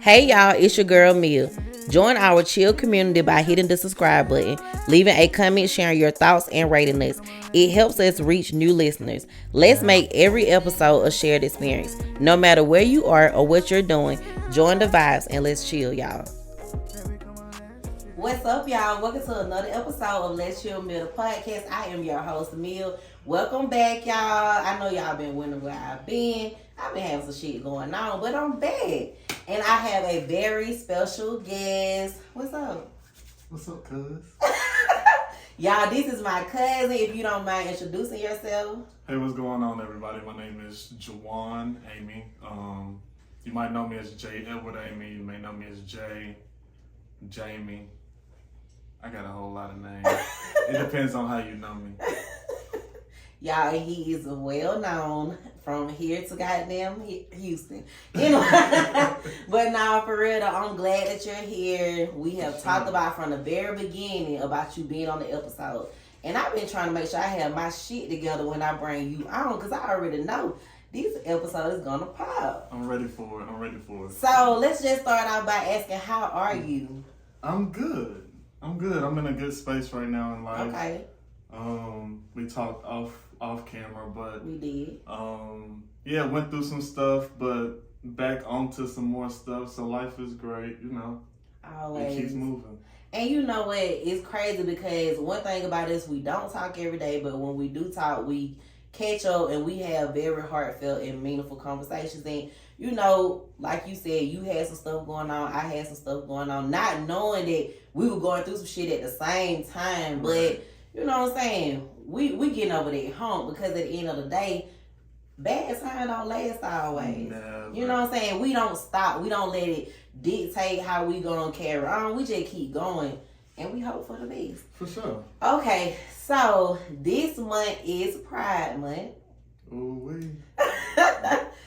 Hey y'all, it's your girl Mia. Join our chill community by hitting the subscribe button, leaving a comment, sharing your thoughts, and rating us. It helps us reach new listeners. Let's make every episode a shared experience. No matter where you are or what you're doing, join the vibes and let's chill, y'all. What's up, y'all? Welcome to another episode of Let's Chill Mia podcast. I am your host, Mia. Welcome back, y'all. I know y'all been wondering where I've been. I've been having some shit going on, but I'm back. And I have a very special guest. What's up? What's up, cuz? Y'all, this is my cousin. If you don't mind introducing yourself. Hey, what's going on, everybody? My name is Jawon, Amy. You might know me as J. Edward Amy. You may know me as Jamie. I got a whole lot of names. It depends on how you know me. Y'all, he is well known from here to goddamn Houston. You know, but now for real though, I'm glad that you're here. We have talked about from the very beginning about you being on the episode. And I've been trying to make sure I have my shit together when I bring you on, because I already know this episode is gonna pop. I'm ready for it. So let's just start out by asking, how are you? I'm good. I'm in a good space right now in life. Okay. We talked off camera, but we did. Yeah, went through some stuff, but back onto some more stuff. So life is great, you know. Always. It keeps moving. And you know what? It's crazy because one thing about us, we don't talk every day, but when we do talk, we catch up and we have very heartfelt and meaningful conversations. And you know, like you said, you had some stuff going on, I had some stuff going on, not knowing that we were going through some shit at the same time. But you know what I'm saying? We getting over that hump, because at the end of the day, bad time don't last always. Never. You know what I'm saying? We don't stop. We don't let it dictate how we gonna carry on. We just keep going and we hope for the best. For sure. Okay, so this month is Pride Month. Ooh-wee.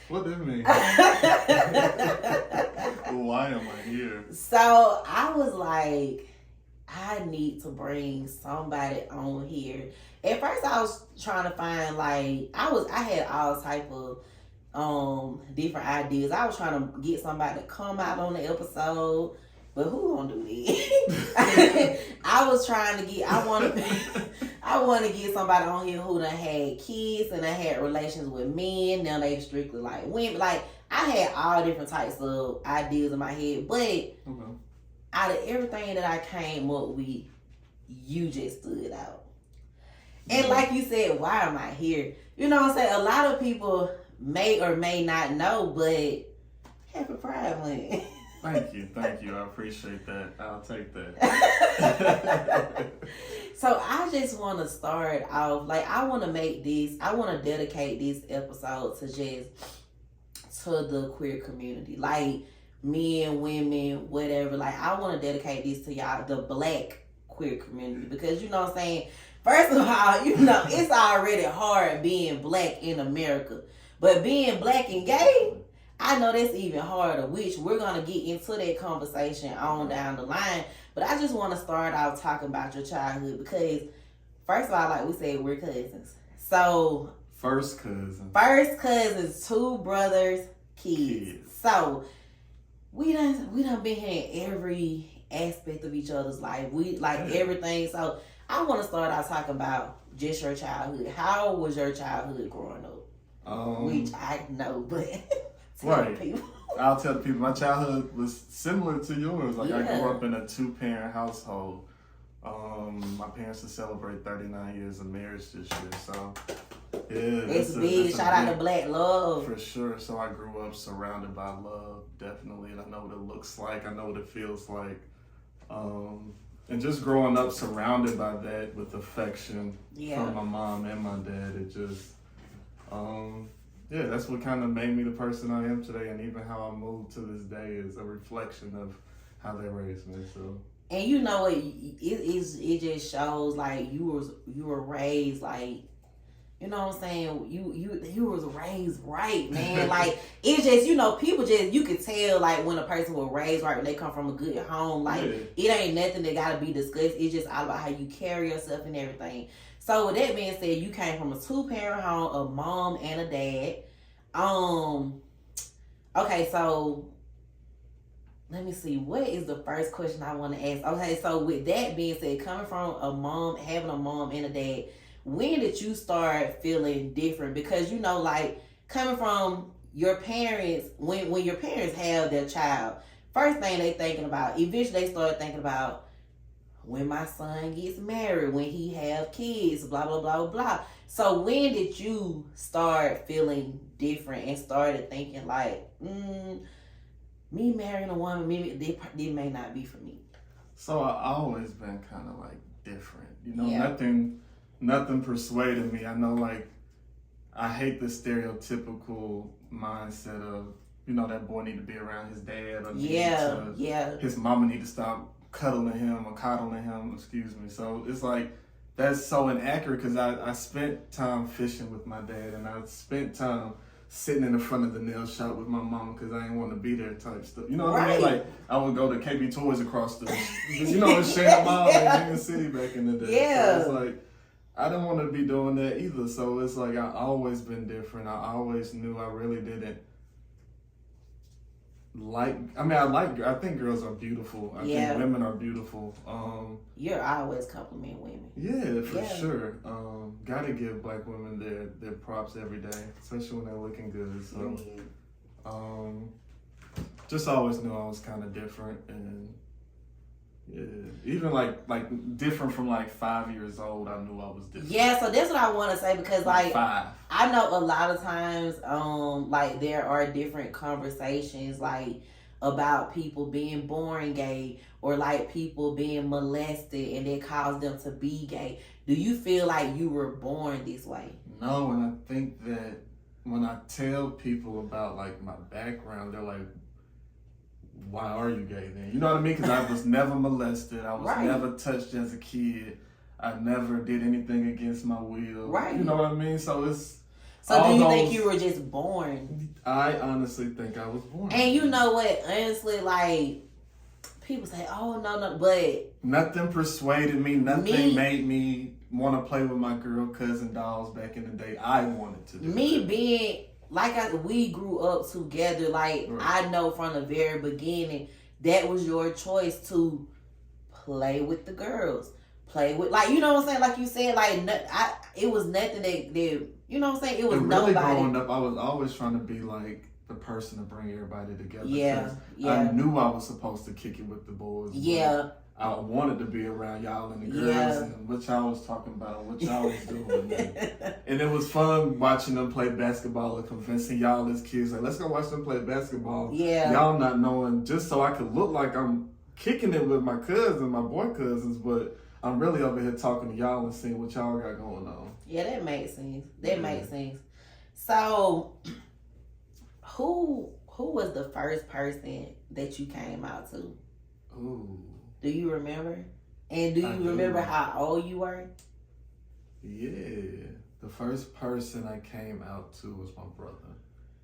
What does that mean? Why am I here? So I was like, I need to bring somebody on here. At first I was trying to find, like, I had all type of different ideas. I was trying to get somebody to come out on the episode, but who gonna do that? I want to get somebody on here who done had kids and done had relations with men. Now they strictly like women. Like, I had all different types of ideas in my head, but out of everything that I came up with, you just stood out. And like you said, why am I here? You know what I'm saying? A lot of people may or may not know, but happy Pride Month. Thank you. I appreciate that. I'll take that. So I just want to start off, like, I want to dedicate this episode to the queer community. Like, men, women, whatever. Like, I want to dedicate this to y'all, the Black queer community, because you know what I'm saying? First of all, you know, it's already hard being Black in America. But being Black and gay, I know that's even harder, which we're going to get into that conversation on down the line. But I just want to start out talking about your childhood, because first of all, like we said, we're cousins. So First cousins, 2 brothers, kids. So we done been here in every aspect of each other's life. We like everything. So I want to start out talking about just your childhood. How was your childhood growing up? Which I know, but right. People. I'll tell the people my childhood was similar to yours. Like, I grew up in a 2-parent household. My parents will celebrate 39 years of marriage this year, so yeah, it's big. Shout out to Black love. For sure. So I grew up surrounded by love, definitely, and I know what it looks like. I know what it feels like. And just growing up surrounded by that with affection from my mom and my dad, it just, that's what kind of made me the person I am today. And even how I move to this day is a reflection of how they raised me. So. And you know, it just shows, like, you were raised, like, you know what I'm saying? You was raised right, man. Like, it's just, you know, people just, you can tell, like, when a person was raised right, when they come from a good home. Like, it ain't nothing that gotta be discussed. It's just all about how you carry yourself and everything. So with that being said, you came from a 2-parent home, a mom and a dad. Okay, so let me see, what is the first question I want to ask? Okay, so with that being said, coming from a mom, having a mom and a dad, when did you start feeling different? Because like coming from your parents, when your parents have their child, first thing they thinking about, eventually they start thinking about when my son gets married, when he have kids, blah blah blah blah. So when did you start feeling different and started thinking like, me marrying a woman, maybe they may not be for me? So I always been kind of like different, Yeah. nothing persuaded me. I know, like, I hate the stereotypical mindset of, that boy need to be around his dad, or his mama need to stop cuddling him or coddling him, excuse me. So it's like, that's so inaccurate, because I spent time fishing with my dad, and I spent time sitting in the front of the nail shop with my mama because I didn't want to be there type stuff. You know what I mean? Like, I would go to KB Toys across the, Shane Mall in Union City back in the day. Yeah. So it's like, I didn't want to be doing that either. So it's like, I always been different. I always knew I really didn't I think girls are beautiful. I think women are beautiful. You're always compliment women. Yeah, for sure. Gotta give black women their props every day, especially when they're looking good. So, just always knew I was kind of different, and even like different from like 5 years old. I knew I was different. Yeah, so that's what I want to say, because like 5. I know a lot of times, like there are different conversations like about people being born gay, or like people being molested and it caused them to be gay. Do you feel like you were born this way? No, and I think that when I tell people about like my background, they're like, why are you gay then? You know what I mean? Because I was never molested. I was never touched as a kid. I never did anything against my will. Right. You know what I mean? So do you think you were just born? I honestly think I was born. And you know what? Honestly, like, people say, oh, no, but nothing persuaded me. Nothing made me want to play with my girl cousin dolls back in the day. I wanted to do me that. Being we grew up together. Like, I know from the very beginning that was your choice to play with the girls, play with, like, you know what I'm saying? Like you said, like, it was nothing that you know what I'm saying? It was really nobody. Growing up, I was always trying to be like the person to bring everybody together. Yeah. I knew I was supposed to kick it with the boys. Yeah. I wanted to be around y'all and the girls and what y'all was talking about and what y'all was doing. And it was fun watching them play basketball and convincing y'all as kids, like, let's go watch them play basketball. Yeah. Y'all not knowing, just so I could look like I'm kicking it with my cousins, my boy cousins, but I'm really over here talking to y'all and seeing what y'all got going on. Yeah, that makes sense. Makes sense. So, who was the first person that you came out to? Ooh. Do you remember? And do you remember how old you were? Yeah. The first person I came out to was my brother.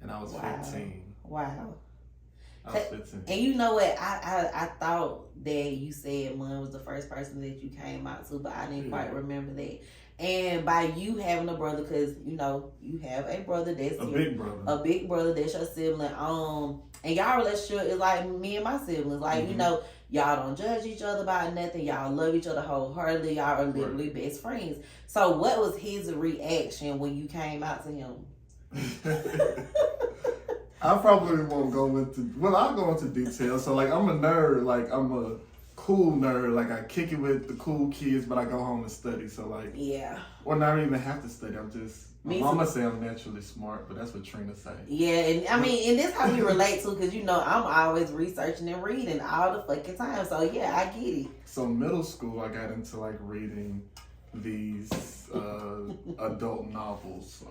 And I was 15. Wow. I was 15. And you know what? I thought that you said Mom was the first person that you came out to, but I didn't quite remember that. And by you having a brother, because you have a brother that's a big brother that's your sibling. And y'all relationship is like me and my siblings. Like, y'all don't judge each other about nothing. Y'all love each other wholeheartedly. Y'all are literally best friends. So what was his reaction when you came out to him? I probably won't go into, I'll go into details. So, like, I'm a nerd. Like, I'm a cool nerd. Like, I kick it with the cool kids, but I go home and study. So, like, or not even have to study. I'm just, my mama say I'm naturally smart, but that's what Trina say. Yeah, and I mean, and this how we relate to, because I'm always researching and reading all the fucking time. So yeah, I get it. So middle school, I got into like reading these adult novels.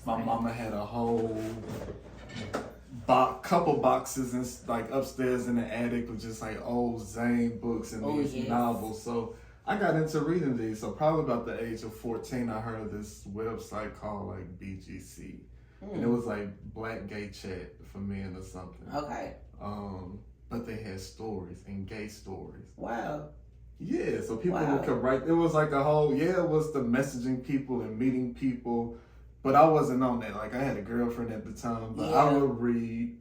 My mama had a whole couple boxes and like upstairs in the attic with just like old Zane books and these novels. So I got into reading these. So probably about the age of 14, I heard of this website called like BGC. And it was like Black Gay Chat for Men or something. Okay. But they had stories and gay stories. Wow. Yeah, so people could write. It was like a whole, it was the messaging people and meeting people. But I wasn't on that. Like, I had a girlfriend at the time, but I would read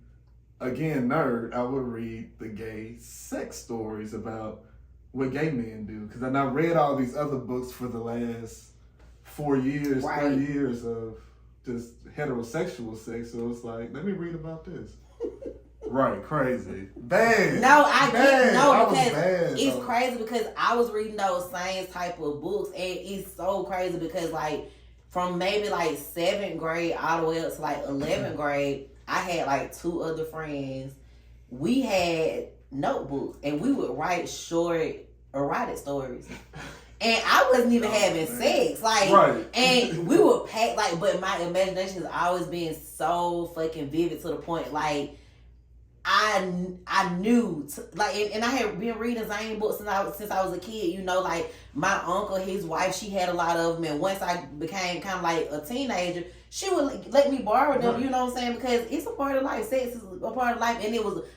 again, nerd, I would read the gay sex stories about what gay men do. Because I read all these other books for the last 4 years, 3 years of just heterosexual sex. So it's like, let me read about this. Right, crazy. Bad. No, I bad. get no because bad, it's crazy because I was reading those same type of books and it's so crazy because like from maybe like 7th grade all the way up to like 11th grade, I had like 2 other friends. We had notebooks and we would write short erotic stories. And I wasn't even having sex. Like, and we would pack, like, but my imagination has always been so fucking vivid to the point, like, I knew, like, and I had been reading Zane books since I was a kid, you know, like, my uncle, his wife, she had a lot of them, and once I became kind of like a teenager, she would let me borrow them, you know what I'm saying, because it's a part of life, sex is a part of life, and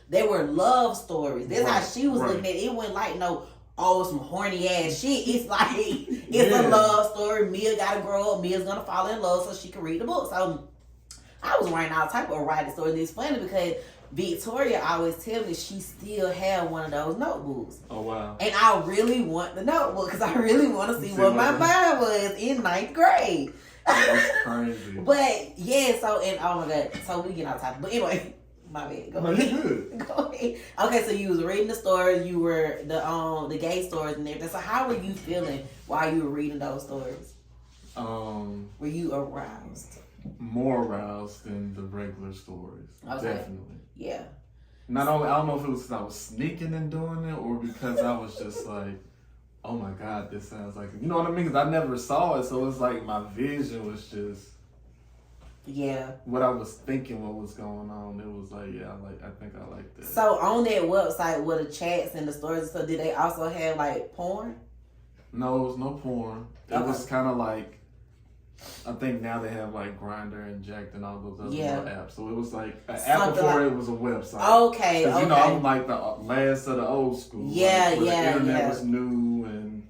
they were love stories. That's how she was looking at it. It wasn't like no, some horny ass shit. It's like, it's a love story. Mia gotta grow up, Mia's gonna fall in love so she can read the book. So I was writing all type of erotic stories. It's funny because Victoria always tells me she still had one of those notebooks. Oh, wow. And I really want the notebook because I really want to see what my mind was in 9th grade. That's crazy. But, yeah, so, and oh my God, so we get off topic. But anyway, my bad. Go ahead. Go ahead. Okay, so you was reading the stories, you were the gay stories and everything. So how were you feeling while you were reading those stories? Were you aroused? More aroused than the regular stories. Okay. Definitely. Yeah. Not only, I don't know if it was because I was sneaking and doing it or because I was just like, oh my God, this sounds like, you know what I mean? Because I never saw it, so it's like my vision was just, what I was thinking, what was going on. It was like, I think I like that. So on that website with the chats and the stories, so did they also have like porn? No, it was no porn. It was kind of like, I think now they have like Grindr and Jacked and all those other apps. So it was like an app before it was a website. Okay, because you know I'm like the last of the old school. Yeah, like, the internet was new and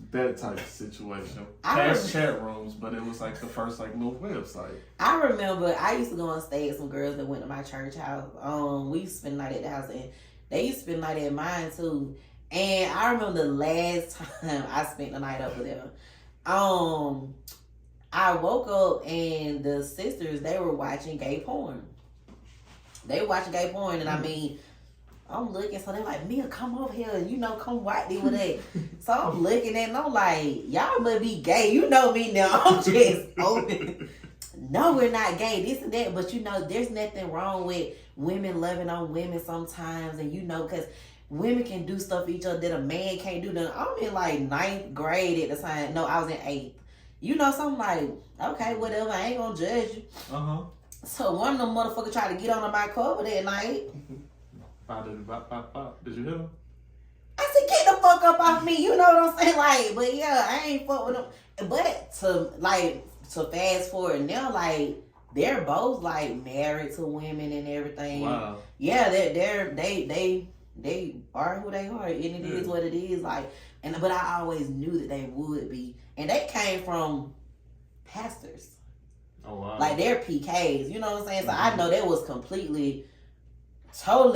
that type of situation. Past chat rooms, but it was like the first like little website. I remember I used to go and stay at some girls that went to my church house. We used to spend the night at the house and they used to spend the night at mine too. And I remember the last time I spent the night over there. I woke up and the sisters, they were watching gay porn. They were watching gay porn and I mean, I'm looking, so they're like, Mia, come over here and, you know, come watch me with that. So I'm looking at it and I'm like, y'all must be gay. You know me now. I'm just open. No, we're not gay, this and that. But, you know, there's nothing wrong with women loving on women sometimes. And, you know, because women can do stuff for each other that a man can't do. I'm in like 9th grade at the time. No, I was in 8th. You know, so I'm like, okay, whatever. I ain't gonna judge you. So one of them motherfuckers tried to get on my cover that night. Did you hit him? I said, get the fuck up off me. You know what I'm saying? Like, but yeah, I ain't fuck with them. But to fast forward now, like, they're both like married to women and everything. Wow. Yeah, they are who they are, and it is what it is. Like, but I always knew that they would be, and they came from pastors. Oh wow! Like they're PKs, you know what I'm saying? So I know that was totally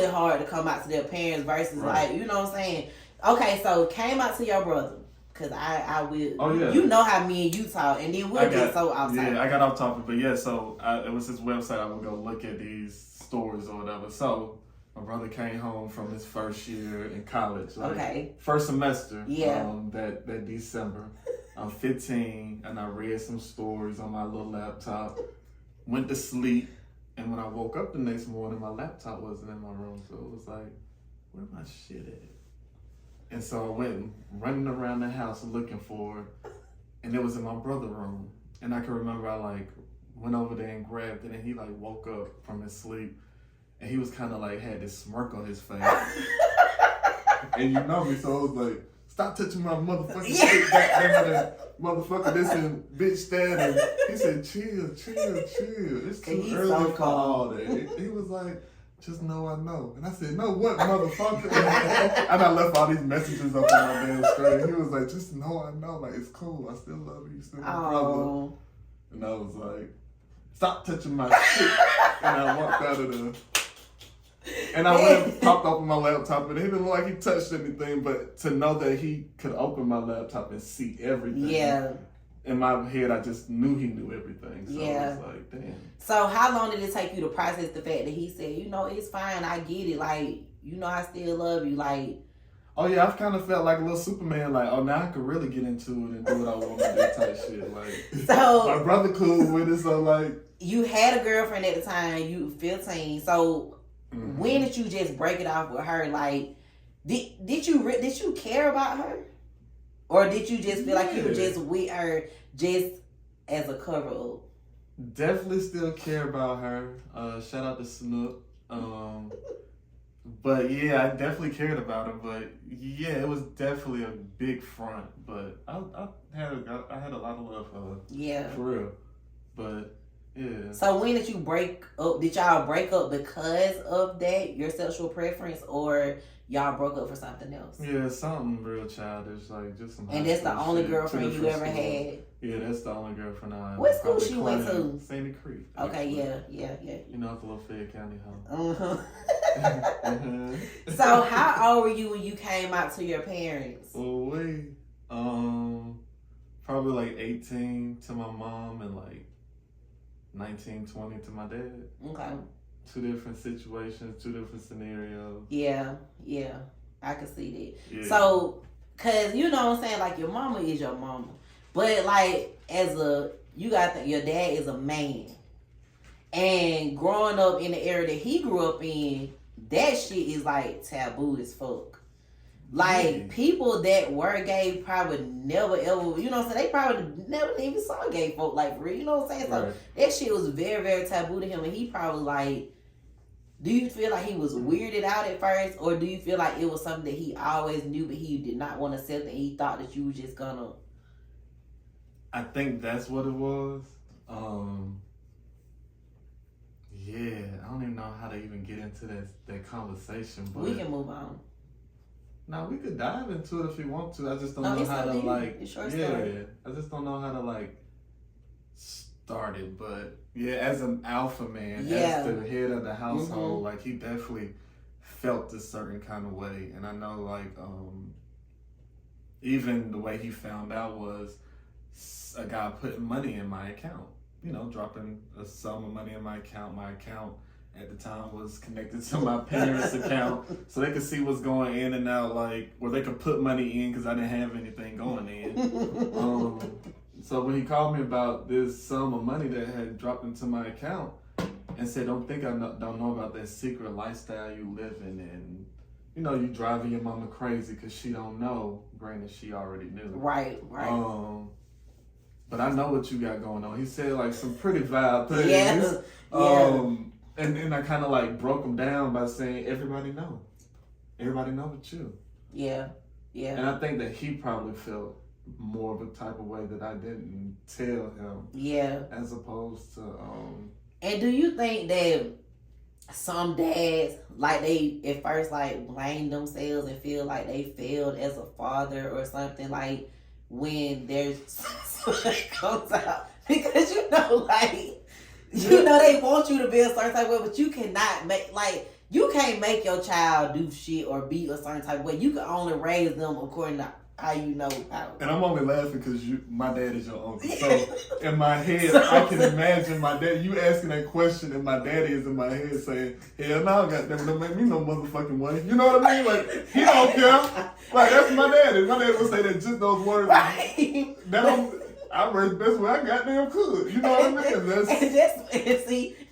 hard to come out to their parents versus like, you know what I'm saying? Okay, so came out to your brother. Cause I will. Oh yeah. You know how me and you talk, and then we'll get so outside. Yeah, I got off topic, but yeah. So it was this website I would go look at these stories or whatever. So my brother came home from his first year in college. Like, first semester. Yeah. That December. I'm 15, and I read some stories on my little laptop. Went to sleep, and when I woke up the next morning, my laptop wasn't in my room. So it was like, where my shit at? And so I went running around the house looking for it, and it was in my brother's room. And I can remember I like went over there and grabbed it, and he like woke up from his sleep, and he was kind of like had this smirk on his face. And you know me, so I was like, stop touching my motherfucking shit back there, that motherfucker this and bitch that. And he said, chill. It's too early for all that. He was like, just know I know. And I said, no, what, motherfucker? And I left all these messages up on my damn screen. He was like, just know I know. Like, it's cool. I still love you. You still my brother. And I was like, stop touching my shit. And I walked out of the And I went and popped open my laptop, and it didn't look like he touched anything, but to know that he could open my laptop and see everything. Yeah. In my head, I just knew he knew everything. So yeah. I was like, damn. So how long did it take you to process the fact that he said, it's fine, I get it, like, I still love you, like... Oh yeah, I've kind of felt like a little Superman, like, oh, now I could really get into it and do what I want to do type shit. Like, so my brother cool with it, so like... You had a girlfriend at the time, you were 15, so when did you just break it off with her? Like, did you care about her? Or did you just feel like you were just with her just as a cover up? Definitely still care about her. Shout out to Snook. But yeah, I definitely cared about her. But yeah, it was definitely a big front. But I had a lot of love for her. Yeah. For real. But yeah. So when did you break up? Did y'all break up because of that, your sexual preference, or y'all broke up for something else? Yeah, something real childish, like just some. And that's the only shit. girlfriend you ever had? Yeah, that's the only girlfriend I had. What school she went to? Sandy Creek. Okay, yeah. You know, it's a little Fayette County home. So how old were you when you came out to your parents? Oh, wait. Probably like 18 to my mom and like 19, 20 to my dad. Okay. 2 different situations, 2 different scenarios. Yeah. I can see that. Yeah. So, cause you know what I'm saying, like your mama is your mama. But like you gotta think your dad is a man. And growing up in the area that he grew up in, that shit is like taboo as fuck. Like people that were gay probably never ever, they probably never even saw gay folk like for real, you know what I'm saying? So that shit was very, very taboo to him, and he probably like, do you feel like he was weirded out at first, or do you feel like it was something that he always knew but he did not want to accept and he thought that you were just gonna... I think that's what it was. Yeah, I don't even know how to even get into that conversation, but we can move on. No, we could dive into it if you want to. I just don't know how to like. It's your story. I just don't know how to like start it. But yeah, as an alpha man, as the head of the household, like he definitely felt a certain kind of way, and I know like even the way he found out was a guy putting money in my account. Dropping a sum of money in my account. My account at the time was connected to my parents' account, so they could see what's going in and out, like, or they could put money in because I didn't have anything going in. So when he called me about this sum of money that had dropped into my account and said, don't know about that secret lifestyle you live in, and you driving your mama crazy because she don't know, granted she already knew. Right. But I know what you got going on. He said like some pretty vile things. And then I kind of like broke him down by saying, everybody know but you. Yeah. And I think that he probably felt more of a type of way that I didn't tell him. Yeah. As opposed to, And do you think that some dads, like they at first like blame themselves and feel like they failed as a father or something, like when their son comes out? Because they want you to be a certain type of way, but you cannot you can't make your child do shit or be a certain type of way. You can only raise them according to how you know how. And I'm only laughing because my dad is your uncle. So in my head, I can imagine my dad, you asking that question, and my daddy is in my head saying, hell no, goddamn, don't make me no motherfucking way. You know what I mean? Like, he don't care. Like, that's my daddy. My dad would say that just those words. Right. I raised the best way I goddamn could. You know what I mean?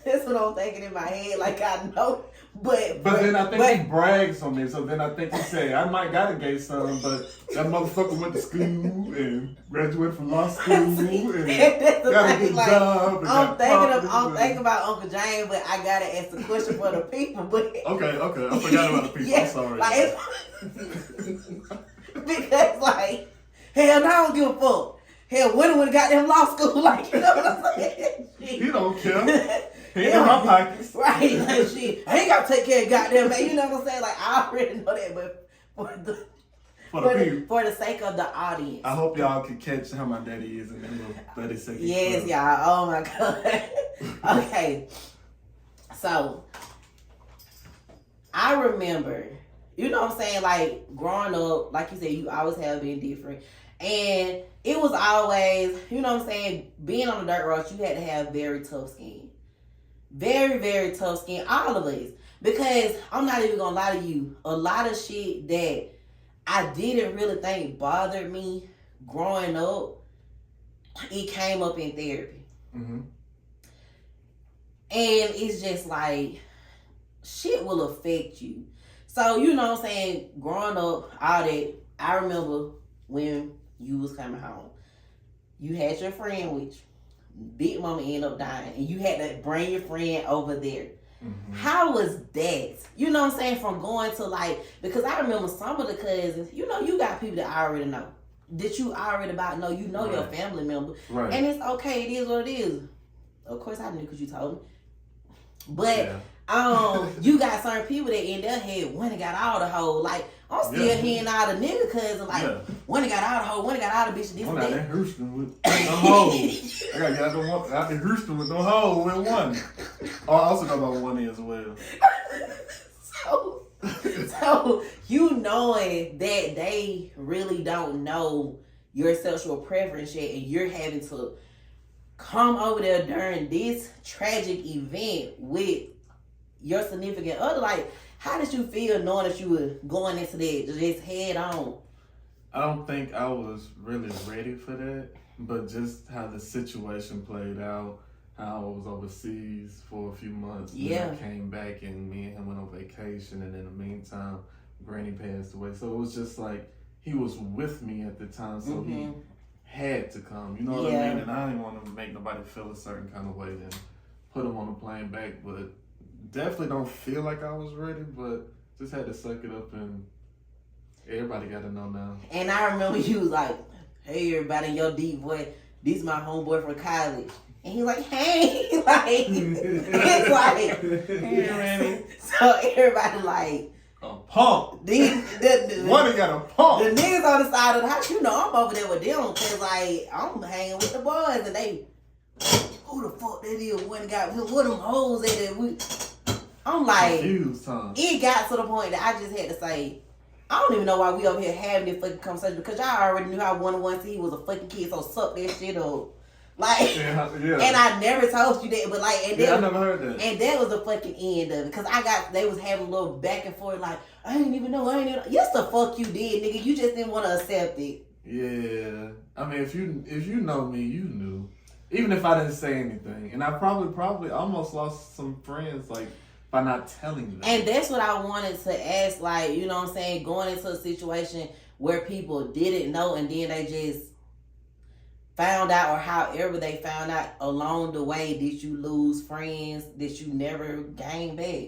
That's what I'm thinking in my head. Like, I know. But then I think he brags on me. So then I think he say, I might got a gay son, but that motherfucker went to school and graduated from law school and got a good job. I'm thinking about Uncle James, but I gotta ask the question for the people. But okay, I forgot about the people. I'm sorry. Because hell, no, I don't give a fuck. Hell, when would have got them law school? Like, you know what I'm saying? He don't care. He ain't in my pockets. Right, like shit. I ain't gotta take care of goddamn man. You know what I'm saying? Like, I already know that, but for the sake of the audience. I hope y'all can catch how my daddy is in that little 30 seconds. Yes, y'all. Oh my God. Okay. So I remember, you know what I'm saying, like growing up, like you said, you always have been different. And it was always, you know what I'm saying, being on the dirt road, you had to have very tough skin. Very, very tough skin, all of us. Because I'm not even gonna lie to you, a lot of shit that I didn't really think bothered me growing up, it came up in therapy. Mm-hmm. And it's just like, shit will affect you. So, you know what I'm saying, growing up, all that, I remember when you was coming home. You had your friend with you. Big mama ended up dying. And you had to bring your friend over there. Mm-hmm. How was that? You know what I'm saying? From going to like, because I remember some of the cousins, you know, you got people that I already know. That you already about know. You know right. Your family member. Right. And it's okay. It is what it is. Of course I knew because you told me. But you got certain people that in their head one that got all the hoes. Like I'm still hearing all the nigga cousins like one that got all the hoes, one that got all the bitches. This one out in Houston with no hoes. I gotta get out in Houston with no hoes with one. Oh, I also know about one as well. So you knowing that they really don't know your sexual preference yet, and you're having to come over there during this tragic event with your significant other. Like, how did you feel knowing that you were going into that just head on? I don't think I was really ready for that, but just how the situation played out, how I was overseas for a few months. Yeah. Then I came back and me and him went on vacation, and in the meantime, Granny passed away. So it was just like he was with me at the time, so he had to come. You know what I mean? And I didn't want to make nobody feel a certain kind of way and put him on the plane back, but definitely don't feel like I was ready, but just had to suck it up, and everybody got to know now. And I remember you was like, hey, everybody, your deep boy, this is my homeboy from college. And he's like, hey, like, it's like, hey, Remy. So everybody like, a pump. One got a pump. The niggas on the side of the house, you know, I'm over there with them because, like, I'm hanging with the boys and they, who the fuck that is? One got, what them hoes at it? I'm like, it got to the point that I just had to say, I don't even know why we over here having this fucking conversation because y'all already knew how 1-1 he was a fucking kid, so suck that shit up. Like, and I never told you that, but like, and I never heard that. And that was the fucking end of it, because they was having a little back and forth, like, I didn't even know. Yes, the fuck you did, nigga. You just didn't want to accept it. Yeah, I mean, if you know me, you knew. Even if I didn't say anything, and I probably almost lost some friends, like, by not telling them. And that's what I wanted to ask, like, you know what I'm saying, going into a situation where people didn't know, and then they just found out, or however they found out along the way. Did you lose friends that you never gained back?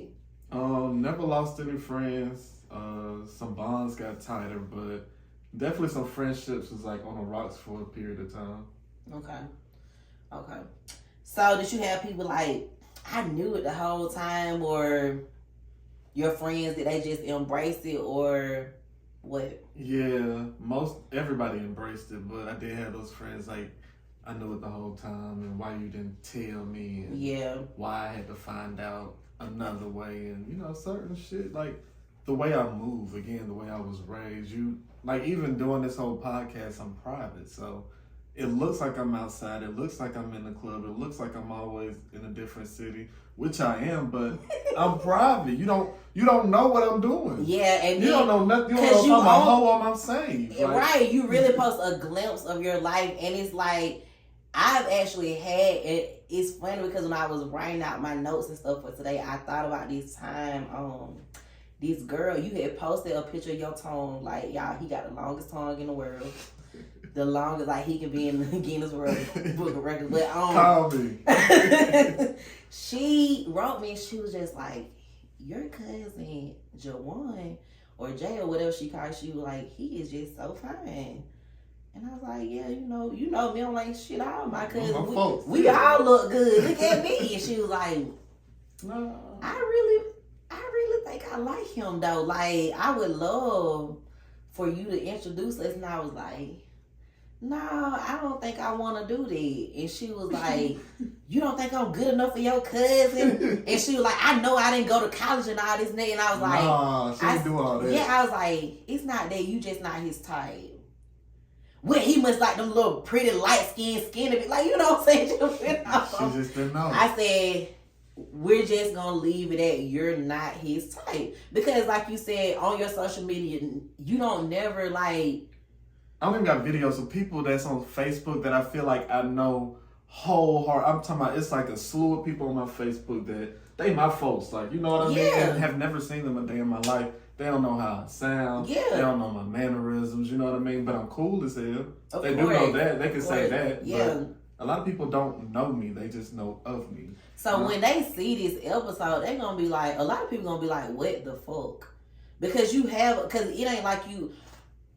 Never lost any friends. Some bonds got tighter, but definitely some friendships was like on the rocks for a period of time. Okay. So did you have people like, I knew it the whole time, or your friends, did they just embrace it, or what? Yeah, everybody embraced it, but I did have those friends like, I knew it the whole time, and why you didn't tell me, and why I had to find out another way, and you know, certain shit, like the way I move, again, the way I was raised. Like, even doing this whole podcast, I'm private, so it looks like I'm outside, it looks like I'm in the club, it looks like I'm always in a different city, which I am, but I'm private. You don't know what I'm doing. Yeah, and you don't know nothing. You don't know how I'm saved. Like, right, you really post a glimpse of your life, and it's like, I've actually had it. It's funny because when I was writing out my notes and stuff for today, I thought about this time. This girl, you had posted a picture of your tongue, like, y'all, he got the longest tongue in the world. The longest, like, he could be in the Guinness World Book of Records. But call me. She wrote me, and she was just like, your cousin Jawon, or Jay, or whatever she called, she was like, he is just so fine. And I was like, yeah, you know me, I'm like, shit, all my cousins, we all look good. Look at me. And she was like, no, I really think I like him though. Like, I would love for you to introduce us. And I was like, no, I don't think I want to do that. And she was like, you don't think I'm good enough for your cousin? And she was like, I know I didn't go to college and all this and that. And I was like, nah, she didn't do all that. Yeah, I was like, it's not that, you just not his type. Well, he must like them little pretty light skinny, like, you know what I'm saying? She just didn't know. I said, we're just gonna leave it at you're not his type. Because like you said, on your social media, you don't never like, I don't even got videos of people that's on Facebook that I feel like I know whole heart. I'm talking about, it's like a slew of people on my Facebook that they my folks, like, you know what I mean? And have never seen them a day in my life. They don't know how I sound. Yeah. They don't know my mannerisms, you know what I mean? But I'm cool as hell. Of They course. do know that. They can say that. Yeah. But a lot of people don't know me. They just know of me. So when they see this episode, they're gonna be like, a lot of people gonna be like, what the fuck? Because it ain't like you,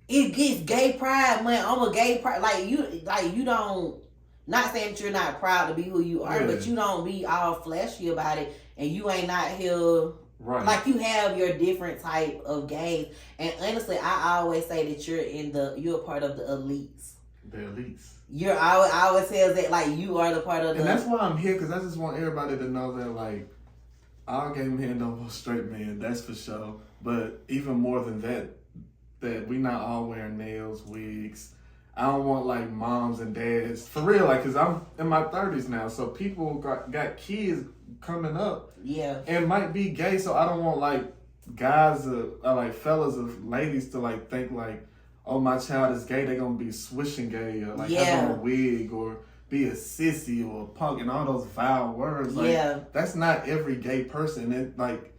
it gets gay pride, man. I'm a gay pride. Like you don't, not saying that you're not proud to be who you are, but you don't be all flashy about it, and you ain't not here. Right. Like you have your different type of gays. And honestly, I always say that you're a part of the elites. The elites. I always say that, like, you are the part of the. And that's why I'm here, because I just want everybody to know that, like, all gay men don't want straight men, that's for sure. But even more than that we not all wearing nails, wigs. I don't want, like, moms and dads. For real, like, because I'm in my 30s now, so people got kids coming up. Yeah. And might be gay, so I don't want, like, guys or like, fellas or ladies to, like, think, like, oh, my child is gay, they gonna be swishing gay, or, like, have on a wig, or be a sissy, or a punk, and all those vile words. Like, that's not every gay person. It, like,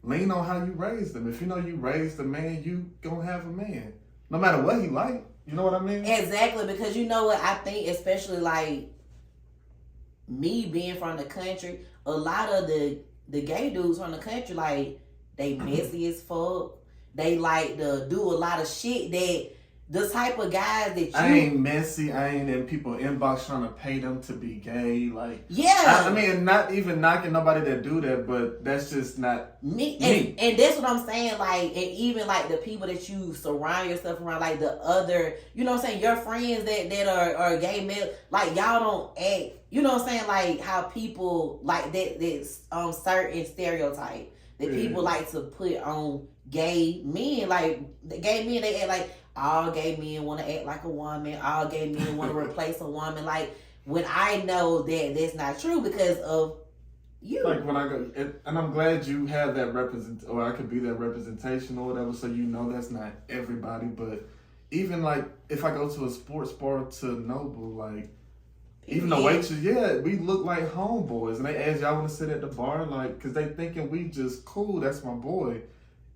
lean on how you raised them. If you know you raised a man, you gonna have a man. No matter what he like. You know what I mean? Exactly, because you know what I think, especially like me being from the country, a lot of the gay dudes from the country, like, they messy as fuck. They like to do a lot of shit that the type of guys that you... I ain't messy. I ain't in people inbox trying to pay them to be gay. Like, yeah. I mean, not even knocking nobody that do that, but that's just not me. And that's what I'm saying. Like, and even like the people that you surround yourself around, like the other, you know what I'm saying, your friends that are gay male, like, y'all don't act, you know what I'm saying, like how people like that's certain stereotype that people like to put on gay men. Like, the gay men, they act like all gay men want to act like a woman. All gay men want to replace a woman. Like, when I know that that's not true because of you. Like, when I go, and I'm glad you have that or I could be that representation or whatever, so you know that's not everybody. But even like if I go to a sports bar to Noble, like, even the waitress, we look like homeboys, and they ask y'all want to sit at the bar, like, because they thinking we just cool. That's my boy.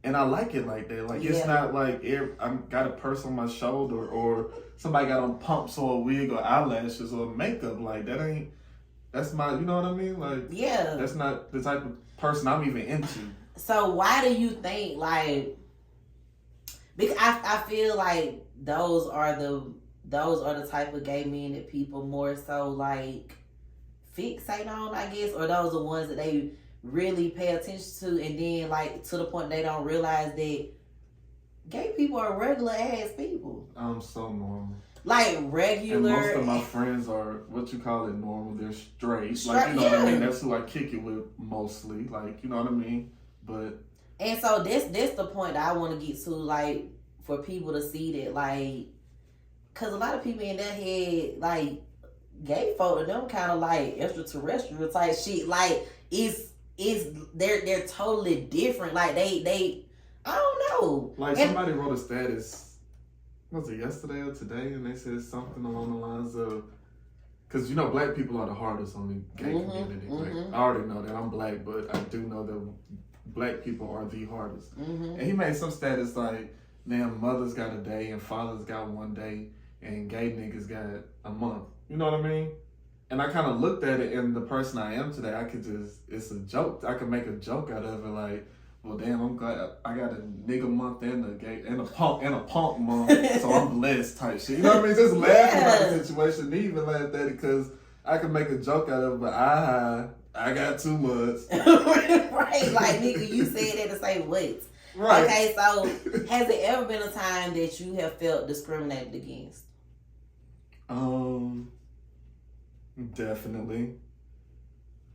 And I like it like that. Like, it's not like I got a purse on my shoulder or somebody got on pumps or a wig or eyelashes or makeup. Like, that's my, you know what I mean? Like, that's not the type of person I'm even into. So why do you think, like, because I feel like those are the type of gay men that people more so, like, fixate on, I guess, or those are the ones that they really pay attention to, and then, like, to the point they don't realize that gay people are regular ass people. I'm so normal. Like, regular. And most of my friends are, what you call it, normal. They're straight. Like, you know what I mean? That's who I kick it with mostly. Like, you know what I mean? But. And so this the point that I want to get to, like, for people to see that, like, because a lot of people in their head, like, gay folk, them kind of like extraterrestrial type shit. Like, they're totally different. Like, they I don't know. Like, somebody wrote a status, was it yesterday or today? And they said something along the lines of, because, you know, black people are the hardest on the gay community. Like, I already know that. I'm black, but I do know that black people are the hardest. And he made some status like, damn, mothers got a day and fathers got one day and gay niggas got a month. You know what I mean? And I kind of looked at it, and the person I am today, it's a joke. I can make a joke out of it, like, well, damn, I'm glad I got a nigga month and a punk month, so I'm blessed type shit. You know what I mean? Just laughing about the situation, even laugh at it, because I can make a joke out of it, but I got too much. Right, like, nigga, you said that to say what? Right. Okay, so has it ever been a time that you have felt discriminated against?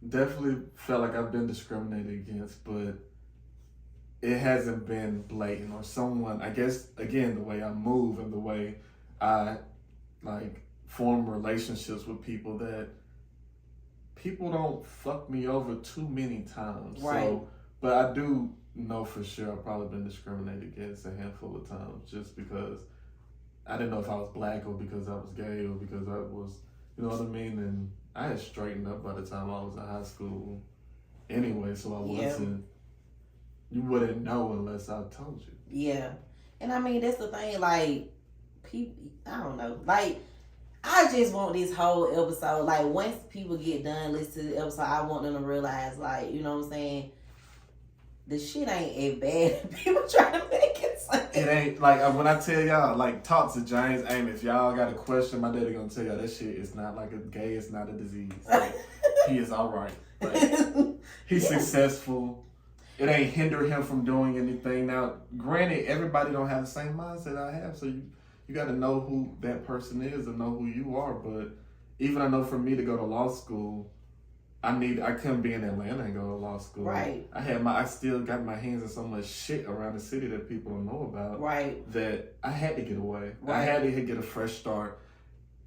Definitely felt like I've been discriminated against, but it hasn't been blatant or someone, I guess, again, the way I move and the way I like form relationships with people, that people don't fuck me over too many times. Right. So, but I do know for sure I've probably been discriminated against a handful of times, just because I didn't know if I was black or because I was gay or because I was, you know what I mean? And I had straightened up by the time I was in high school anyway, so I wasn't, you wouldn't know unless I told you. Yeah. And I mean, that's the thing, like, people, I don't know, like, I just want this whole episode, like, once people get done listening to the episode, I want them to realize, like, you know what I'm saying, the shit ain't as bad as people try to make it seem. It ain't, like, when I tell y'all, like, talk to James, Amy, if y'all got a question, my daddy gonna tell y'all that shit is not like a gay, it's not a disease. Like, he is alright. Like, he's successful. It ain't hinder him from doing anything. Now, granted, everybody don't have the same mindset I have, so you got to know who that person is and know who you are. But even I know for me to go to law school, I couldn't be in Atlanta and go to law school. Right. I still got my hands in so much shit around the city that people don't know about. Right. That I had to get away. Right. I had to get a fresh start.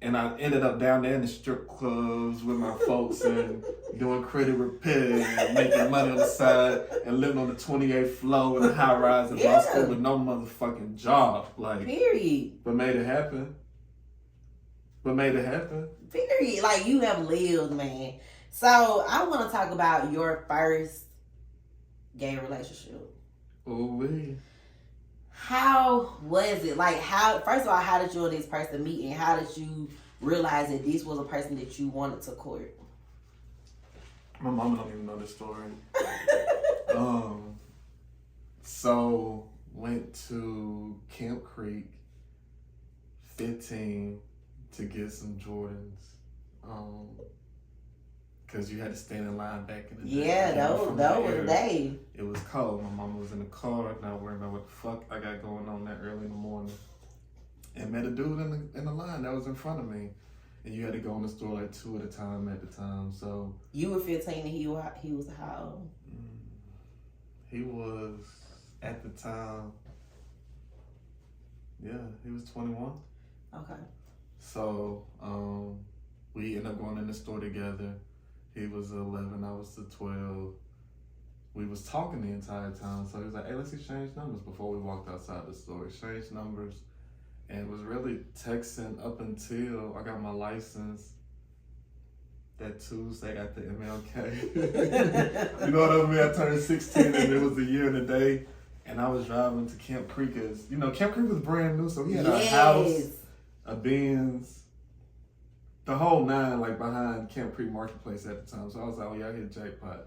And I ended up down there in the strip clubs with my folks and doing credit repair and making money on the side and living on the 28th floor in a high rise in law school with no motherfucking job. Like, period. But made it happen. Period. Like, you have lived, man. So I want to talk about your first gay relationship. Ooh-wee. How was it? Like, first of all, how did you and this person meet, and how did you realize that this was a person that you wanted to court? My mama don't even know this story. So went to Camp Creek, 15, to get some Jordans. Because you had to stand in line back in the day. Yeah, that was the day. It was cold. My mama was in the car, not worrying about what the fuck I got going on that early in the morning. And met a dude in the line that was in front of me. And you had to go in the store like 2 at a time at the time. So you were 15 and he was how old? He was, at the time, he was 21. Okay. So we ended up going in the store together. He was 11, I was 12. We was talking the entire time, so he was like, hey, let's exchange numbers before we walked outside the store. Exchanged numbers, and was really texting up until I got my license that Tuesday at the MLK. You know what I mean? I turned 16 and it was a year and a day, and I was driving to Camp Creek. Camp Creek was brand new, so we had a house, a Benz, the whole 9, like, behind Camp Creek Marketplace at the time. So I was like, oh, y'all hit jackpot.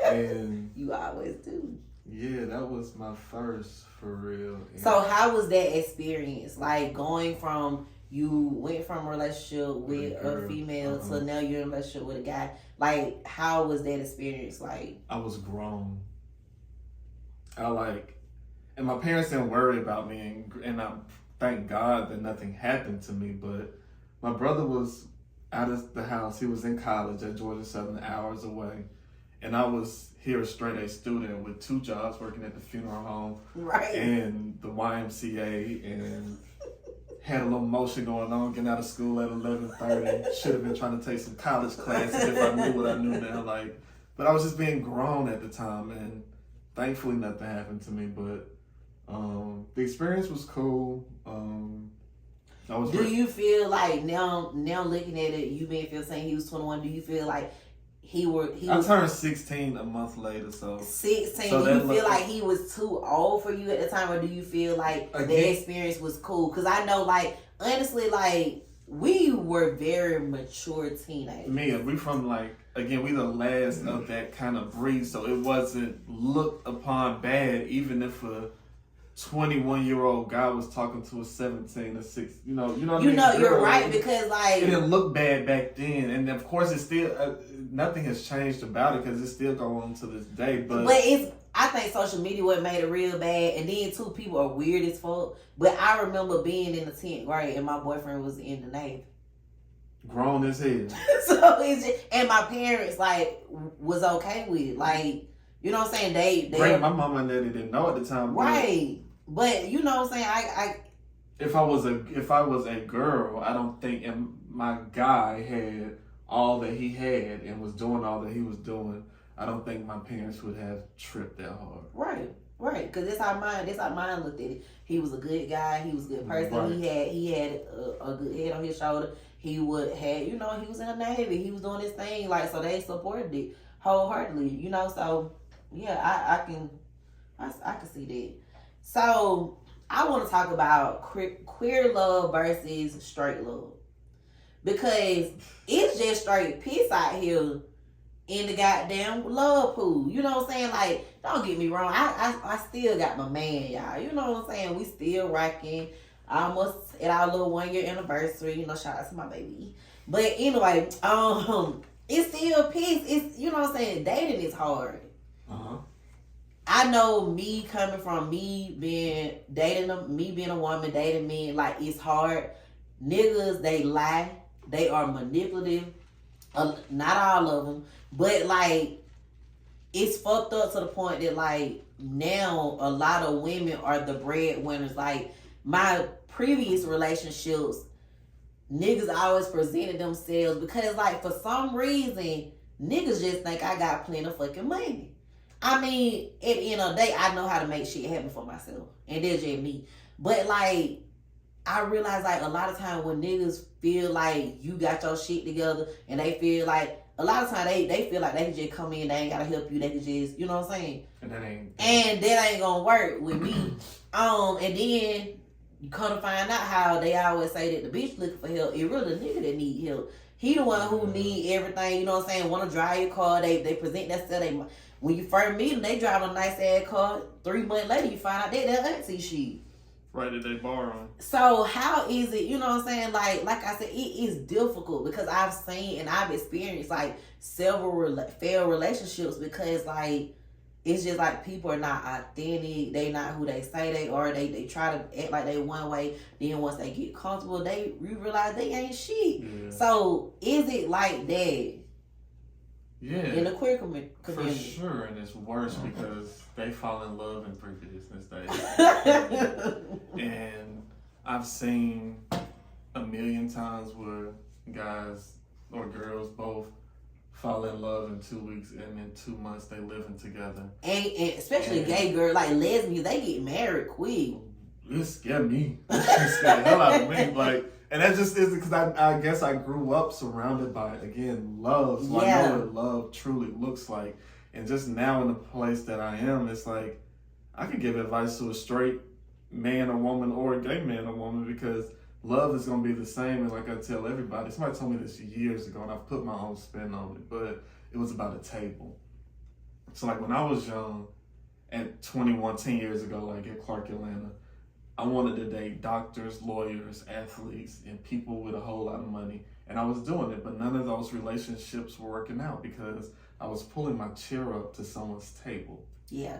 And you always do. Yeah, that was my first for real. And so how was that experience? Like, going from, you went from a relationship with a female to now you're in a relationship with a guy. Like, how was that experience like? I was grown. And my parents didn't worry about me, and I thank God that nothing happened to me, but my brother was out of the house. He was in college at Georgia Southern, hours away. And I was here a straight A student with 2 jobs, working at the funeral home and the YMCA, and had a little motion going on, getting out of school at 11:30. Should have been trying to take some college classes if I knew what I knew now. But I was just being grown at the time, and thankfully nothing happened to me. But the experience was cool. Do you feel like now looking at it, you being saying he was 21, do you feel like I turned 16 a month later, so 16. Do you feel like he was too old for you at the time, or do you feel like the experience was cool? Because I know, like, honestly, like, we were very mature teenagers. We from, like, again, we the last of that kind of breed, so it wasn't looked upon bad, even if a 21-year-old guy was talking to a 17 or 6, you know what I mean? You're right, because, like, it didn't look bad back then, and of course it's still nothing has changed about it because it's still going on to this day. But I think social media what made it real bad, and then people are weird as fuck. But I remember being in the 10th grade and my boyfriend was in the Navy. grown as hell. So it's just, and my parents like was okay with it. Like, you know what I'm saying? They Right, my mama and daddy didn't know at the time. Right. But you know what I'm saying? I if I was a girl, I don't think my guy had all that he had and was doing all that he was doing, I don't think my parents would have tripped that hard. Right. Because that's how mine looked at it. He was a good guy. He was a good person. Right. He had a good head on his shoulder. He he was in the Navy. He was doing his thing. Like, so they supported it wholeheartedly, you know? So, yeah, I can see that. So, I want to talk about queer love versus straight love. Because it's just straight piss out here in the goddamn love pool. You know what I'm saying? Like, don't get me wrong. I still got my man, y'all. You know what I'm saying? We still rocking. Almost at our little 1 year anniversary. You know, shout out to my baby. But anyway, it's still piss. It's, you know what I'm saying? Dating is hard. Uh-huh. I know me coming from me being a woman dating men, like, it's hard. Niggas, they lie. They are manipulative. Not all of them. But, like, it's fucked up to the point that, like, now a lot of women are the breadwinners. Like, my previous relationships, niggas always presented themselves because, like, for some reason, niggas just think I got plenty of fucking money. I mean, at the end of the day, I know how to make shit happen for myself. And that's just me. But, like, I realize, like, a lot of times when niggas feel like you got your shit together and they feel like, a lot of times they feel like they can just come in, they ain't gotta help you, they can just, you know what I'm saying? And that ain't gonna work with me. And then you come to find out how they always say that the bitch looking for help, it really the nigga that need help. He the one who need everything, you know what I'm saying? Want to drive your car, they present that stuff. When you first meet them, they drive a nice ass car. 3 months later, you find out that auntie shit. Right, that they borrowing. So how is it, you know what I'm saying? Like I said, it is difficult because I've seen and I've experienced like several failed relationships because like it's just like people are not authentic. They not who they say they are. They try to act like they one way. Then once they get comfortable, you realize they ain't shit. Yeah. So is it like that? Yeah. In the queer community. For sure, and it's worse because they fall in love in prejudice days. And I've seen a million times where guys or girls both fall in love in 2 weeks and in 2 months they living together. And especially gay girls, like lesbians, they get married quick. It scared me. It scared the hell out of me. Like, and that just is because I guess I grew up surrounded by, again, love. So I know what love truly looks like. And just now in the place that I am, it's like I could give advice to a straight man or woman or a gay man or woman because love is going to be the same. And like I tell everybody, somebody told me this years ago and I've put my own spin on it, but it was about a table. So like when I was young, at 21, 10 years ago, like at Clark, Atlanta, I wanted to date doctors, lawyers, athletes, and people with a whole lot of money. And I was doing it, but none of those relationships were working out because I was pulling my chair up to someone's table. Yeah.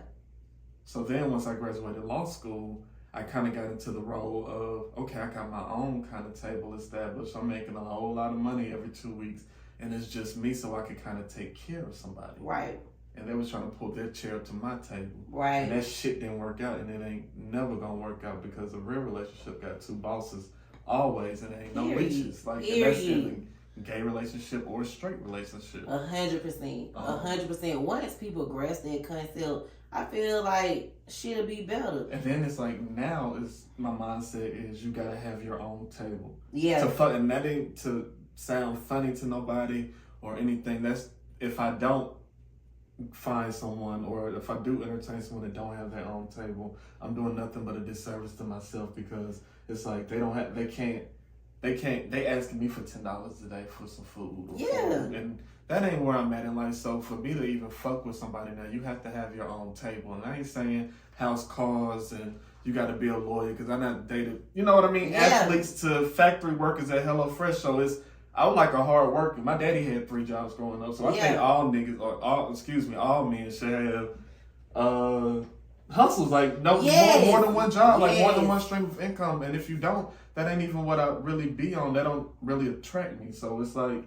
So then once I graduated law school, I kind of got into the role of, okay, I got my own kind of table established. I'm making a whole lot of money every 2 weeks, and it's just me so I could kind of take care of somebody. Right. And they was trying to pull their chair up to my table. Right. And that shit didn't work out, and it ain't never gonna work out because a real relationship got two bosses always, and there ain't no leashes. Like, and that's in a gay relationship or a straight relationship. 100%. 100%. Once people grasp that concept, I feel like shit'll be better. And then it's like now is my mindset is you gotta have your own table. Yeah. And that ain't to sound funny to nobody or anything. That's if I don't find someone or if I do entertain someone that don't have their own table, I'm doing nothing but a disservice to myself because it's like they asking me for $10 a day for some food. Food. And that ain't where I'm at in life. So for me to even fuck with somebody now, you have to have your own table. And I ain't saying house cars and you got to be a lawyer because I not dated, you know what I mean? Yeah. Athletes to factory workers at HelloFresh. So I was like a hard worker. My daddy had 3 jobs growing up. So I think all men should have hustles, like more than one job, like more than one stream of income. And if you don't, that ain't even what I really be on. That don't really attract me. So it's like,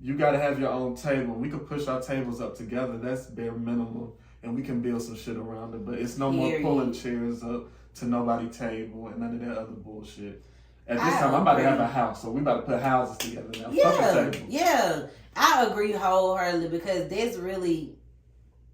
you got to have your own table. We could push our tables up together. That's bare minimum. And we can build some shit around it. But it's no more pulling chairs up to nobody's table and none of that other bullshit. At this time, I'm about to have a house. So we about to put houses together now. Yeah. I agree wholeheartedly, because that's really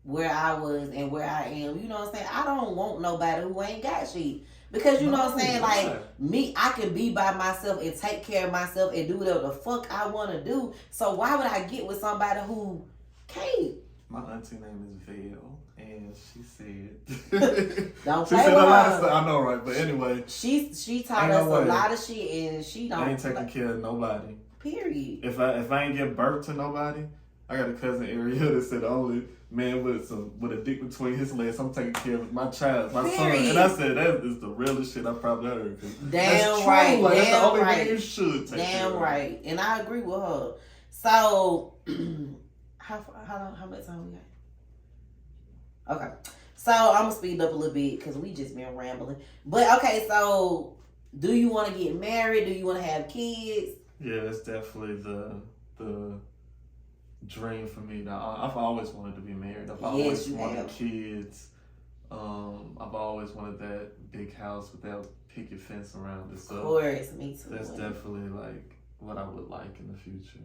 where I was and where I am. You know what I'm saying? I don't want nobody who ain't got shit. Because you know what I'm saying? Like, me, I can be by myself and take care of myself and do whatever the fuck I want to do. So why would I get with somebody who can't? My auntie name is Vail, and she said... Don't she play said with a lot of her. stuff. I know, right? But anyway... She taught us a lot of shit, and she don't... I ain't taking care of nobody. Period. If I ain't give birth to nobody, I got a cousin Ariel that said the only man with a dick between his legs, I'm taking care of my child, my son. And I said, that is the realest shit I probably heard. Damn right. Like, that's the only right. way you should take care of. Damn right. And I agree with her. So, how much time we got? Okay. So, I'm going to speed up a little bit because we just been rambling. But, okay, so, do you want to get married? Do you want to have kids? Yeah, that's definitely the dream for me. Now, I've always wanted to be married. I've always wanted kids. I've always wanted that big house with that picket fence around it. So of course, me too. That's definitely like what I would like in the future.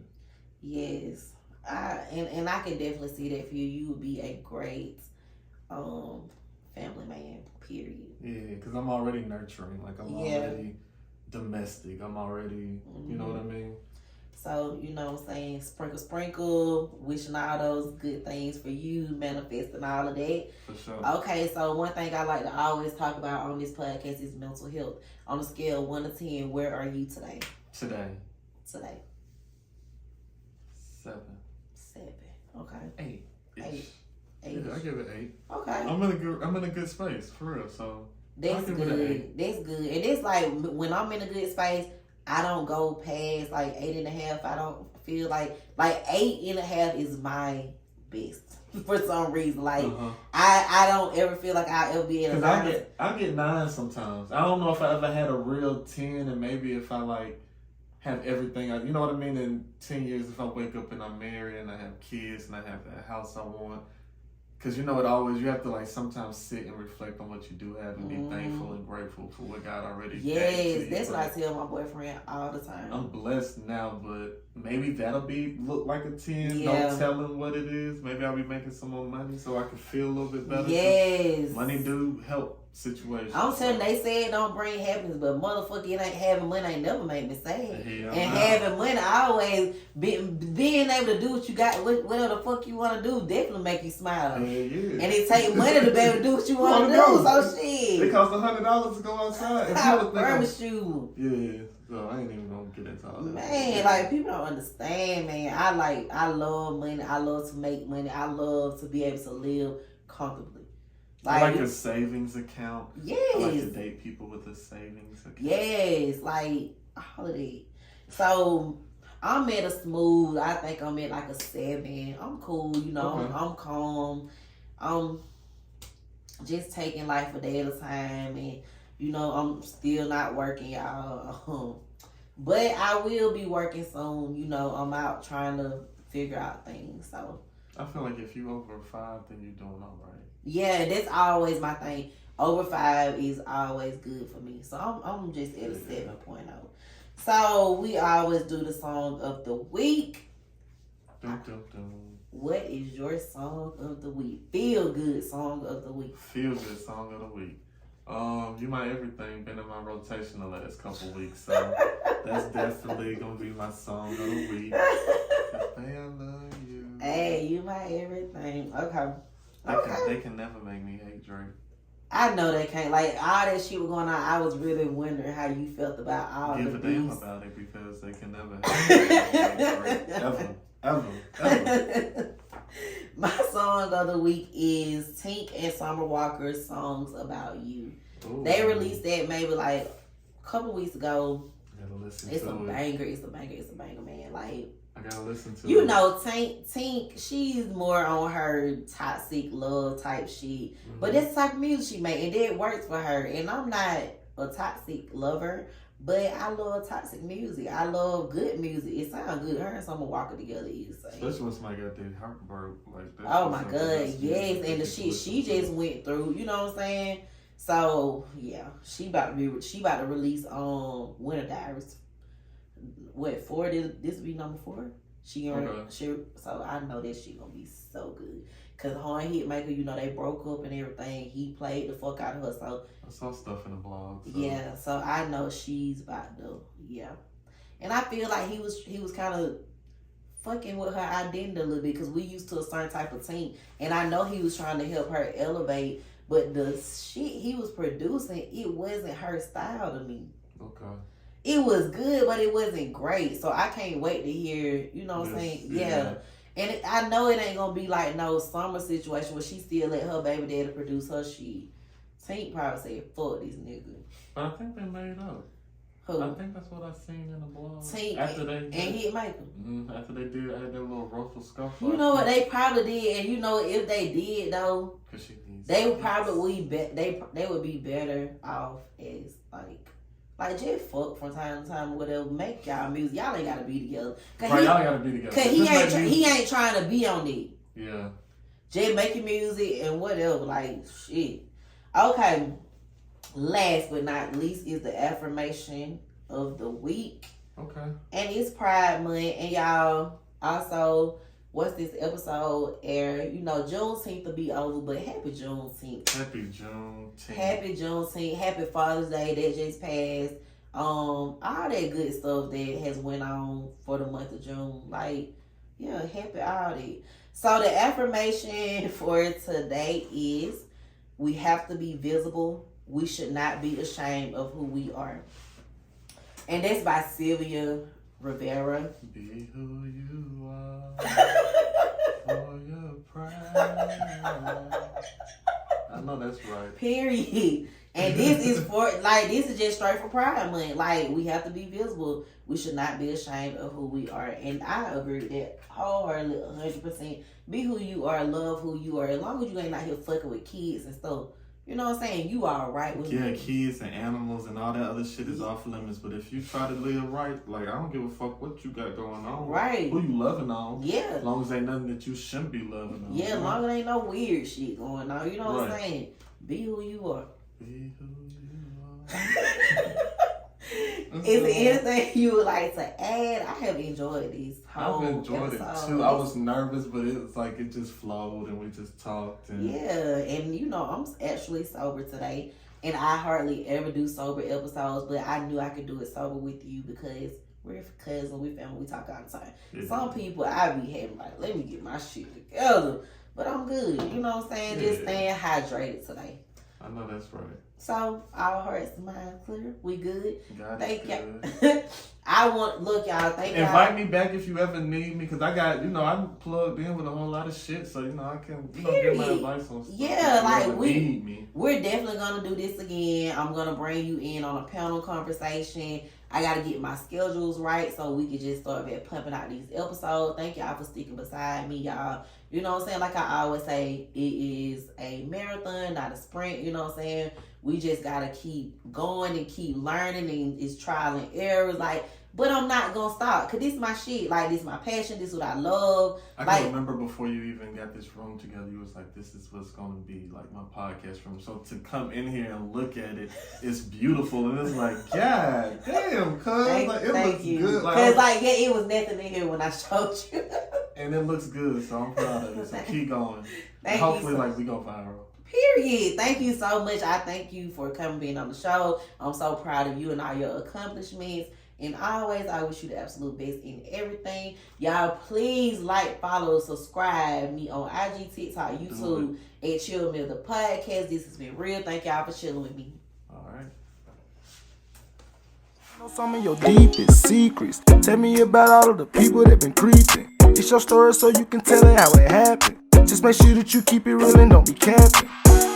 Yes, and I can definitely see that for you. You would be a great family man. Period. Yeah, because I'm already nurturing. Like I'm already domestic. I'm already, you know what I mean? So, you know what I'm saying, sprinkle, wishing all those good things for you, manifesting all of that. For sure. Okay, so one thing I like to always talk about on this podcast is mental health. On a scale of 1 to 10, where are you today? Today. 7. 7. Okay. 8. 8. Yeah, I give it 8. Okay. I'm in a good space, for real, so that's good. That's good. And it's like, when I'm in a good space, I don't go past like 8.5. I don't feel like 8.5 is my best for some reason. Like I don't ever feel like I'll ever be at a 9. I get 9 sometimes. I don't know if I ever had a real 10, and maybe if I like have everything, you know what I mean? In 10 years, if I wake up and I'm married and I have kids and I have the house I want. Because you know, you have to like sometimes sit and reflect on what you do have and be thankful and grateful for what God already gave to you. That's what I tell my boyfriend all the time. I'm blessed now, but maybe that'll look like a 10. Yeah. Don't tell him what it is. Maybe I'll be making some more money so I can feel a little bit better. Yes. Money do help situations. I'm telling you, they say it don't bring happiness, but motherfucker, it ain't having money ain't never made me sad. Having money, always being able to do what you got, whatever the fuck you want to do, definitely make you smile. Yeah. And it take money to be able to do what you want to do. So shit. It costs $100 to go outside. I promise you. Yeah. So I ain't even gonna get into all that. Man, like people don't understand, man. I love money. I love to make money. I love to be able to live comfortably. I like a savings account. Yes. I like to date people with a savings account. Yes, like all of that. So I'm at a smooth, I think I'm at like a 7. I'm cool, you know, okay. I'm calm. I'm just taking life a day at a time, and you know, I'm still not working, y'all. But I will be working soon, you know, I'm out trying to figure out things. So I feel like if you over 5, then you're doing all right. Yeah, that's always my thing. Over 5 is always good for me. So I'm just at a 7.0. So we always do the song of the week. Dun, dun, dun. What is your song of the week? Feel good song of the week. Feel good song of the week. You My Everything been in my rotation the last couple weeks, so that's definitely gonna be my song of the week. Babe, I love you. Hey, You My Everything. Okay. They can never make me hate Drake. I know they can't. Like, all that shit was going on, I was really wondering how you felt about all the Give a beats. damn about it, because they can never hate Drake. Ever. My song of the week is Tink and Summer Walker's Songs About You. Ooh. They released that maybe like a couple weeks ago. Gotta listen it's to a banger. It's a banger, man. Like, I I gotta listen to You it. know, Tink, she's more on her toxic love type shit. But that's the type of music she make, and that works for her. And I'm not a toxic lover, but I love toxic music. I love good music. It sounds good. Her and Summer Walker together is especially when somebody got their heart broke like that. Oh my god, yes. And the shit she just went through, you know what I'm saying? So yeah, she about to release Winter Diaries. What, 4? This will be number 4. So I know that she gonna be so good. Cause her and Hitmaker, you know, they broke up and everything. He played the fuck out of her. So I saw stuff in the blog. So. Yeah, so I know she's about to And I feel like he was kind of fucking with her identity a little bit because we used to a certain type of team, and I know he was trying to help her elevate, but the shit he was producing, it wasn't her style to me. Okay. It was good, but it wasn't great. So I can't wait to hear, you know what I'm saying? Yeah. And I know it ain't gonna be like no Summer situation where she still let her baby daddy produce her shit. Tink probably said, fuck this nigga. But I think they made up. Who? I think that's what I seen in the blog. Tink after they and Hitmaker. After they did add that little ruffle scuff. You know what they probably did, and you know if they did though, they would probably they would be better off as like just fuck from time to time, whatever. Make y'all music. Y'all ain't gotta be together. Right, y'all ain't gotta be together. Cause he ain't trying to be on it. Yeah. Just making music and whatever. Like shit. Okay. Last but not least is the affirmation of the week. Okay. And it's Pride Month, and y'all also. Once this episode air, you know, Juneteenth will be over, but happy Juneteenth. Happy Juneteenth. Happy Juneteenth. Happy Father's Day that just passed. All that good stuff that has went on for the month of June. Like, yeah, happy all that. So the affirmation for today is, we have to be visible. We should not be ashamed of who we are. And that's by Sylvia Rivera. Be who you are for your pride. I know that's right. Period. And this is this is just straight for Pride Month. Like, we have to be visible. We should not be ashamed of who we are. And I agree with that wholeheartedly, 100%. Be who you are, love who you are. As long as you ain't out here fucking with kids and stuff. You know what I'm saying? You are right with me. Kids and animals and all that other shit is off limits. But if you try to live right, like, I don't give a fuck what you got going on. Right. Who you loving on. Yeah. As long as ain't nothing that you shouldn't be loving on. Yeah, as long as ain't no weird shit going on. You know what I'm saying? Be who you are. Be who you are. Is there anything you would like to add? I have enjoyed this whole I've enjoyed episode. it too. I was nervous, but it was like it just flowed and we just talked. And yeah, and you know, I'm actually sober today, and I hardly ever do sober episodes, but I knew I could do it sober with you because we're cousins, we family, we talk all the time. Yeah. Some people I be having like, let me get my shit together, but I'm good. You know what I'm saying? Just staying hydrated today. I know that's right. So, our hearts and minds clear. We good. Thank you. Thank y'all. Invite me back if you ever need me, because I got, I'm plugged in with a whole lot of shit, so, I can, give my advice on stuff. Yeah, like, need me. We're definitely going to do this again. I'm going to bring you in on a panel conversation. I got to get my schedules right so we can just start pumping out these episodes. Thank y'all for sticking beside me, y'all. You know what I'm saying? Like I always say, it is a marathon, not a sprint. You know what I'm saying? We just got to keep going and keep learning, and it's trial and errors. But I'm not going to stop, because this is my shit. Like, this is my passion. This is what I love. I can remember before you even got this room together, you was like, this is what's going to be, like, my podcast room. So to come in here and look at it, it's beautiful. And it's like, God damn, cuz. It looks good. Because, it was nothing in here when I showed you. And it looks good, so I'm proud of it. So keep going. Hopefully, we go viral. Period. Thank you so much. I thank you for coming being on the show. I'm so proud of you and all your accomplishments. And always, I wish you the absolute best in everything. Y'all, please follow, subscribe me on IG, TikTok, YouTube, at Chill Mill the Podcast. This has been real. Thank y'all for chilling with me. All right. Know some of your deepest secrets. Tell me about all of the people that been creeping. It's your story so you can tell it how it happened. Just make sure that you keep it real and don't be capping.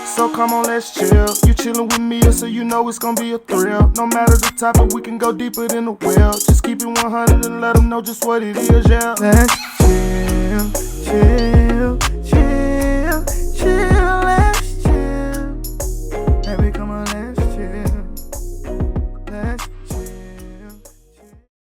So come on, let's chill. You chillin' with me, so you know it's gonna be a thrill. No matter the topic, we can go deeper than the well. Just keep it 100 and let them know just what it is, yeah. Let's